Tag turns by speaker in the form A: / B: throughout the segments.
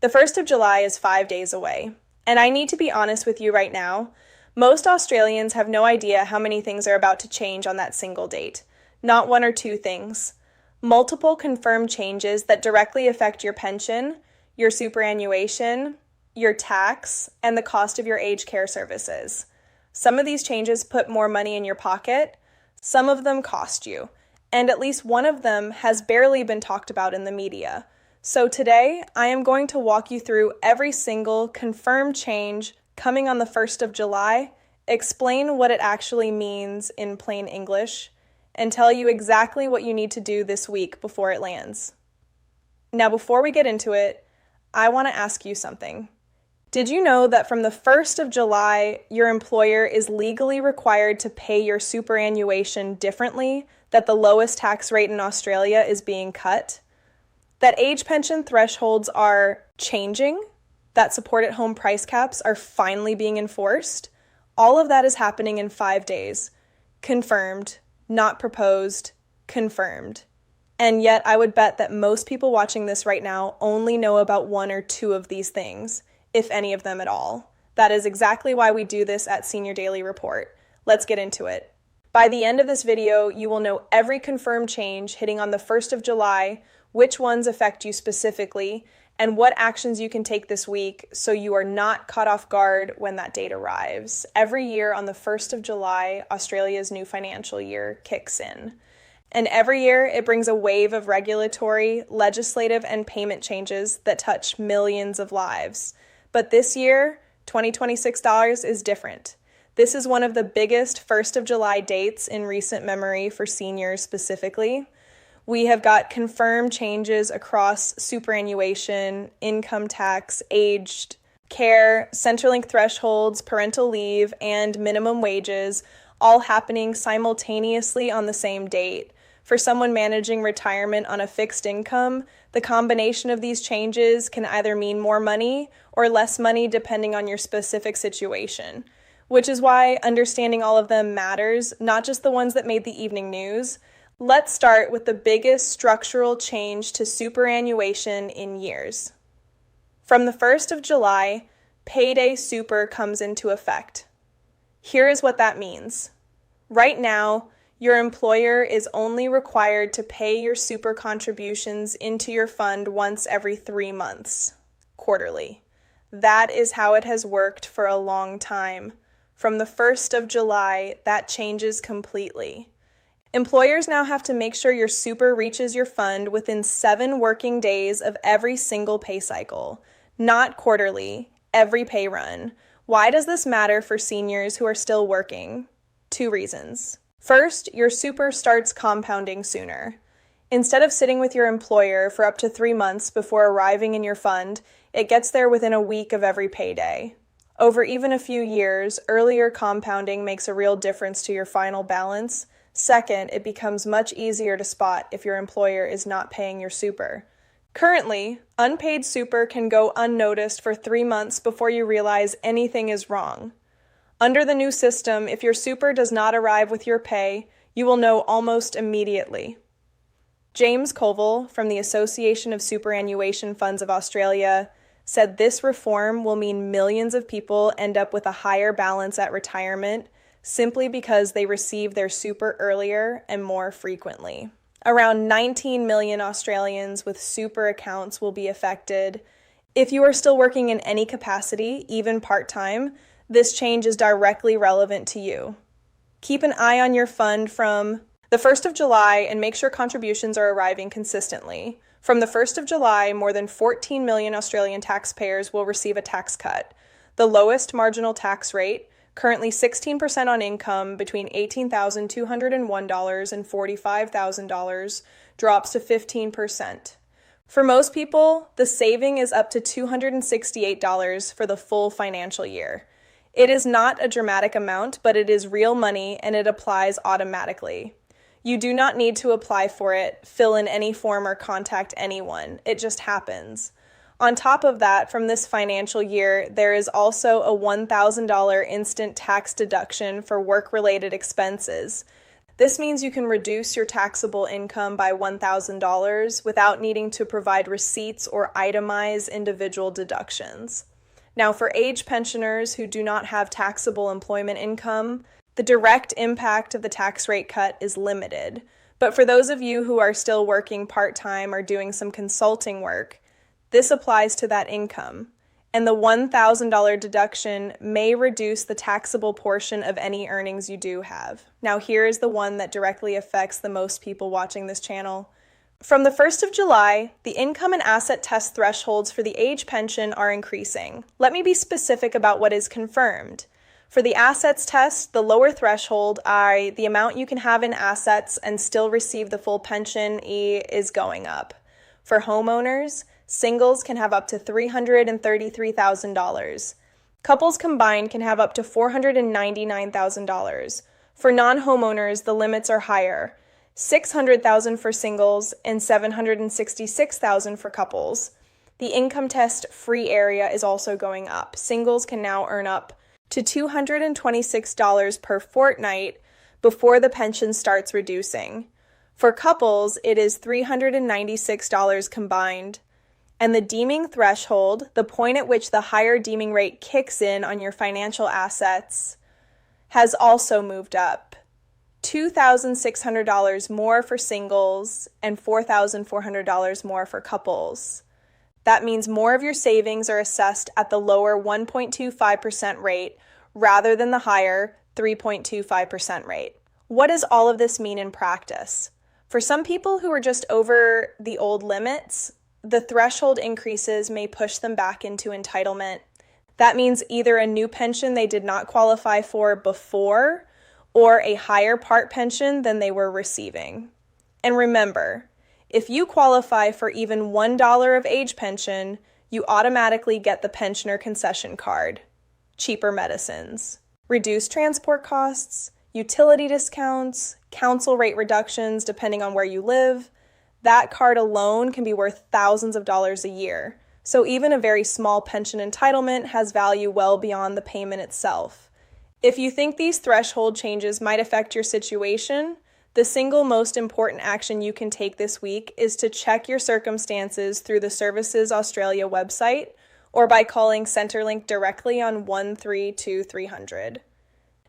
A: The 1st of July is 5 days away, and I need to be honest with you right now. Most Australians have no idea how many things are about to change on that single date. Not one or two things. Multiple confirmed changes that directly affect your pension, your superannuation, your tax, and the cost of your aged care services. Some of these changes put more money in your pocket, some of them cost you, and at least one of them has barely been talked about in the media. So today, I am going to walk you through every single confirmed change coming on the 1st of July, explain what it actually means in plain English, and tell you exactly what you need to do this week before it lands. Now, before we get into it, I want to ask you something. Did you know that from the 1st of July, your employer is legally required to pay your superannuation differently, that the lowest tax rate in Australia is being cut? That age pension thresholds are changing, that support-at-home price caps are finally being enforced. All of that is happening in 5 days. Confirmed, not proposed, confirmed. And yet I would bet that most people watching this right now only know about one or two of these things, if any of them at all. That is exactly why we do this at Senior Daily Report. Let's get into it. By the end of this video, you will know every confirmed change hitting on the 1st of July, which ones affect you specifically, and what actions you can take this week so you are not caught off guard when that date arrives. Every year on the 1st of July, Australia's new financial year kicks in. And every year it brings a wave of regulatory, legislative, and payment changes that touch millions of lives. But this year, $2026 is different. This is one of the biggest 1st of July dates in recent memory for seniors specifically. We have got confirmed changes across superannuation, income tax, aged care, Centrelink thresholds, parental leave, and minimum wages, all happening simultaneously on the same date. For someone managing retirement on a fixed income, the combination of these changes can either mean more money or less money depending on your specific situation, which is why understanding all of them matters, not just the ones that made the evening news. Let's start with the biggest structural change to superannuation in years. From the 1st of July, Payday Super comes into effect. Here is what that means. Right now, your employer is only required to pay your super contributions into your fund once every 3 months, quarterly. That is how it has worked for a long time. From the 1st of July, that changes completely. Employers now have to make sure your super reaches your fund within 7 working days of every single pay cycle, not quarterly, every pay run. Why does this matter for seniors who are still working? 2 reasons. First, your super starts compounding sooner. Instead of sitting with your employer for up to 3 months before arriving in your fund, it gets there within a week of every payday. Over even a few years, earlier compounding makes a real difference to your final balance. Second, it becomes much easier to spot if your employer is not paying your super. Currently, unpaid super can go unnoticed for 3 months before you realize anything is wrong. Under the new system, if your super does not arrive with your pay, you will know almost immediately. James Colville from the Association of Superannuation Funds of Australia said this reform will mean millions of people end up with a higher balance at retirement simply because they receive their super earlier and more frequently. Around 19 million Australians with super accounts will be affected. If you are still working in any capacity, even part-time, this change is directly relevant to you. Keep an eye on your fund from the 1st of July and make sure contributions are arriving consistently. From the 1st of July, more than 14 million Australian taxpayers will receive a tax cut. The lowest marginal tax rate, currently 16% on income between $18,201 and $45,000, drops to 15%. For most people, the saving is up to $268 for the full financial year. It is not a dramatic amount, but it is real money and it applies automatically. You do not need to apply for it, fill in any form, or contact anyone. It just happens. On top of that, from this financial year, there is also a $1,000 instant tax deduction for work-related expenses. This means you can reduce your taxable income by $1,000 without needing to provide receipts or itemize individual deductions. Now, for age pensioners who do not have taxable employment income, the direct impact of the tax rate cut is limited. But for those of you who are still working part-time or doing some consulting work, this applies to that income. And the $1,000 deduction may reduce the taxable portion of any earnings you do have. Now, here is the one that directly affects the most people watching this channel. From the 1st of July, the income and asset test thresholds for the age pension are increasing. Let me be specific about what is confirmed. For the assets test, the lower threshold, i.e., the amount you can have in assets and still receive the full pension, is going up. For homeowners, singles can have up to $333,000. Couples combined can have up to $499,000. For non-homeowners, the limits are higher, $600,000 for singles and $766,000 for couples. The income test free area is also going up. Singles can now earn up to $226 per fortnight before the pension starts reducing. For couples, it is $396 combined. And the deeming threshold, the point at which the higher deeming rate kicks in on your financial assets, has also moved up. $2,600 more for singles and $4,400 more for couples. That means more of your savings are assessed at the lower 1.25% rate rather than the higher 3.25% rate. What does all of this mean in practice? For some people who are just over the old limits, the threshold increases may push them back into entitlement. That means either a new pension they did not qualify for before or a higher part pension than they were receiving. And remember, if you qualify for even $1 of age pension, you automatically get the pensioner concession card, cheaper medicines, reduced transport costs, utility discounts, council rate reductions depending on where you live. That card alone can be worth thousands of dollars a year. So even a very small pension entitlement has value well beyond the payment itself. If you think these threshold changes might affect your situation, the single most important action you can take this week is to check your circumstances through the Services Australia website or by calling Centrelink directly on 132300.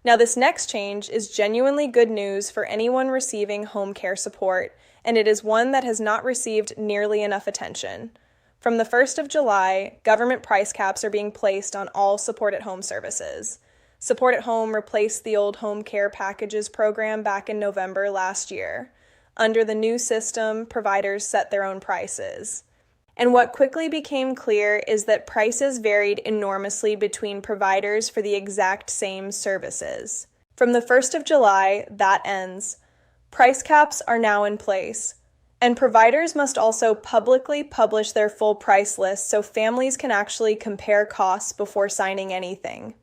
A: Now, this next change is genuinely good news for anyone receiving home care support, and it is one that has not received nearly enough attention. From the 1st of July, government price caps are being placed on all support at home services. Support at Home replaced the old home care packages program back in November last year. Under the new system, providers set their own prices. And what quickly became clear is that prices varied enormously between providers for the exact same services. From the 1st of July, that ends. Price caps are now in place. And providers must also publicly publish their full price list so families can actually compare costs before signing anything.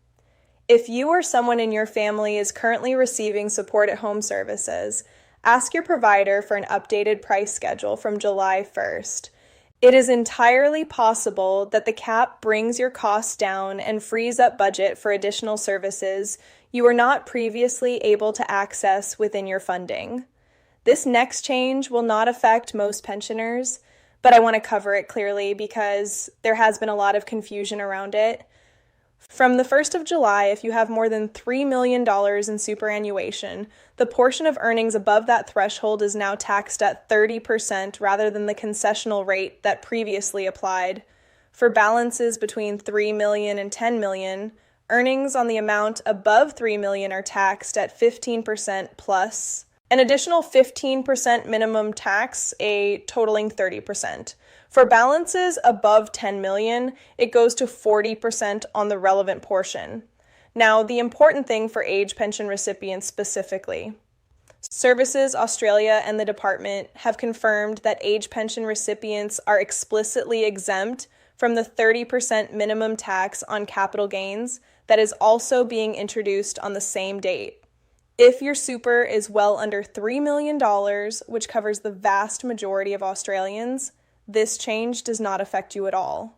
A: If you or someone in your family is currently receiving support at home services, ask your provider for an updated price schedule from July 1st. It is entirely possible that the cap brings your costs down and frees up budget for additional services you were not previously able to access within your funding. This next change will not affect most pensioners, but I want to cover it clearly because there has been a lot of confusion around it. From the 1st of July, if you have more than $3 million in superannuation, the portion of earnings above that threshold is now taxed at 30% rather than the concessional rate that previously applied. For balances between $3 million and $10 million, earnings on the amount above $3 million are taxed at 15% plus an additional 15% minimum tax, totaling 30%. For balances above $10 million, it goes to 40% on the relevant portion. Now, the important thing for age pension recipients specifically. Services Australia and the department have confirmed that age pension recipients are explicitly exempt from the 30% minimum tax on capital gains that is also being introduced on the same date. If your super is well under $3 million, which covers the vast majority of Australians, this change does not affect you at all.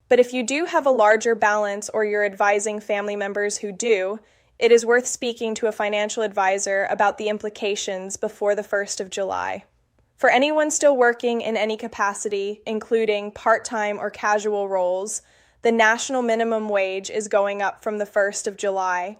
A: But if you do have a larger balance or you're advising family members who do, it is worth speaking to a financial advisor about the implications before the 1st of July. For anyone still working in any capacity, including part-time or casual roles, the national minimum wage is going up from the 1st of July.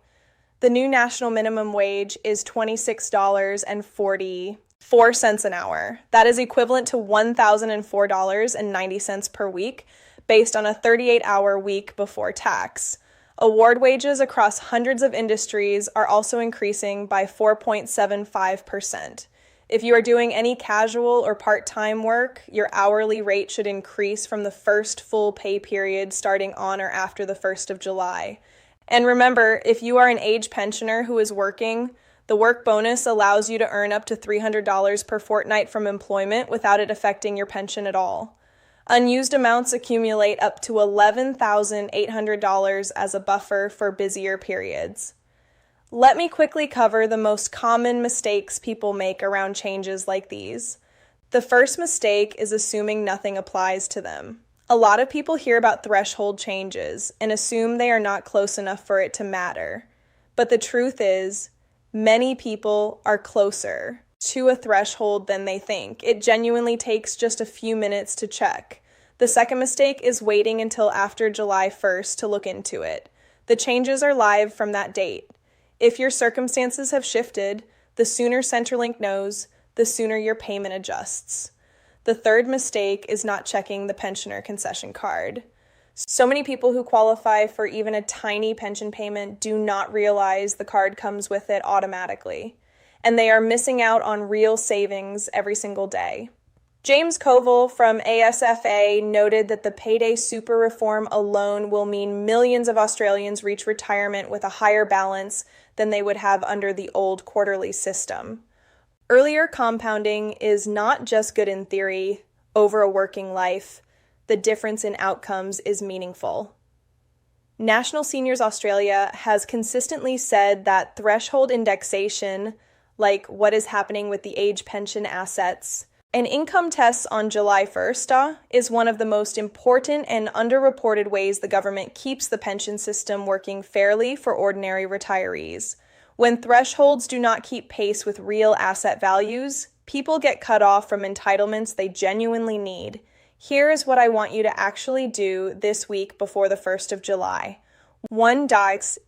A: The new national minimum wage is $26.44 an hour. That is equivalent to $1,004.90 per week, based on a 38-hour week before tax. Award wages across hundreds of industries are also increasing by 4.75%. If you are doing any casual or part-time work, your hourly rate should increase from the first full pay period starting on or after the 1st of July. And remember, if you are an age pensioner who is working, the work bonus allows you to earn up to $300 per fortnight from employment without it affecting your pension at all. Unused amounts accumulate up to $11,800 as a buffer for busier periods. Let me quickly cover the most common mistakes people make around changes like these. The first mistake is assuming nothing applies to them. A lot of people hear about threshold changes and assume they are not close enough for it to matter. But the truth is, many people are closer to a threshold than they think. It genuinely takes just a few minutes to check. The second mistake is waiting until after July 1st to look into it. The changes are live from that date. If your circumstances have shifted, the sooner Centrelink knows, the sooner your payment adjusts. The third mistake is not checking the pensioner concession card. So many people who qualify for even a tiny pension payment do not realize the card comes with it automatically, and they are missing out on real savings every single day. James Koval from ASFA noted that the Payday Super reform alone will mean millions of Australians reach retirement with a higher balance than they would have under the old quarterly system. Earlier compounding is not just good in theory over a working life. The difference in outcomes is meaningful. National Seniors Australia has consistently said that threshold indexation, like what is happening with the age pension assets, and income tests on July 1st is one of the most important and underreported ways the government keeps the pension system working fairly for ordinary retirees. When thresholds do not keep pace with real asset values, people get cut off from entitlements they genuinely need. Here is what I want you to actually do this week before the 1st of July. 1.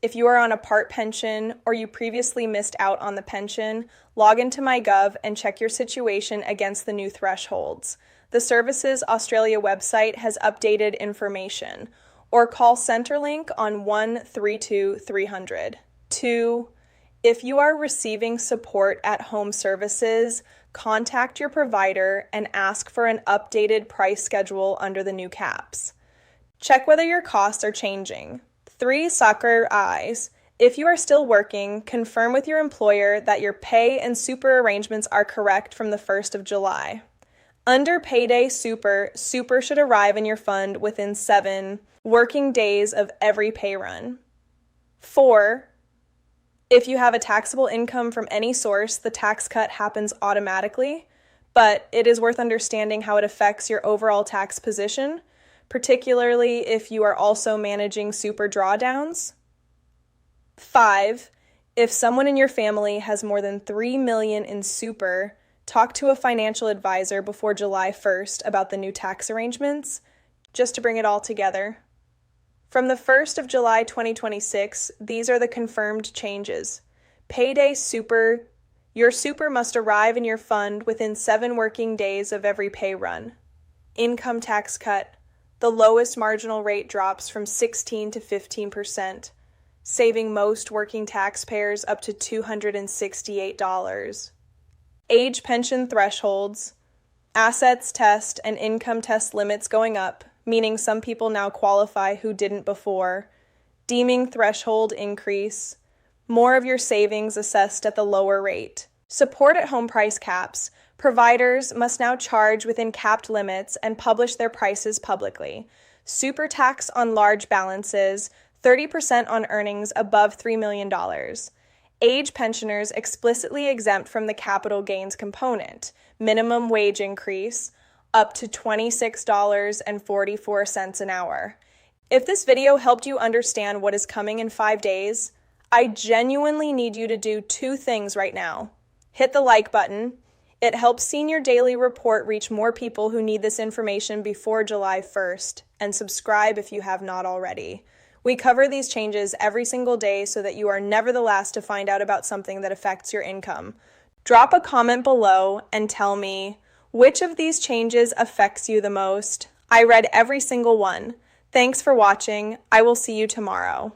A: If you are on a part pension or you previously missed out on the pension, log into MyGov and check your situation against the new thresholds. The Services Australia website has updated information, or call Centrelink on 132 300. 2. If you are receiving support at home services, contact your provider and ask for an updated price schedule under the new caps. Check whether your costs are changing. 3. Soccer eyes. If you are still working, confirm with your employer that your pay and super arrangements are correct from the 1st of July. Under Payday Super, super should arrive in your fund within 7 working days of every pay run. 4. If you have a taxable income from any source, the tax cut happens automatically, but it is worth understanding how it affects your overall tax position, particularly if you are also managing super drawdowns. 5. If someone in your family has more than $3 million in super, talk to a financial advisor before July 1st about the new tax arrangements, just to bring it all together. From the 1st of July 2026, these are the confirmed changes. Payday Super. Your super must arrive in your fund within 7 working days of every pay run. Income tax cut. The lowest marginal rate drops from 16 to 15%, saving most working taxpayers up to $268. Age pension thresholds. Assets test and income test limits going up, meaning some people now qualify who didn't before. Deeming threshold increase. More of your savings assessed at the lower rate. Support at home price caps. Providers must now charge within capped limits and publish their prices publicly. Super tax on large balances, 30% on earnings above $3 million. Age pensioners explicitly exempt from the capital gains component. Minimum wage increase, up to $26.44 an hour. If this video helped you understand what is coming in 5 days, I genuinely need you to do two things right now. Hit the like button. It helps Senior Daily Report reach more people who need this information before July 1st, and subscribe if you have not already. We cover these changes every single day so that you are never the last to find out about something that affects your income. Drop a comment below and tell me, which of these changes affects you the most? I read every single one. Thanks for watching. I will see you tomorrow.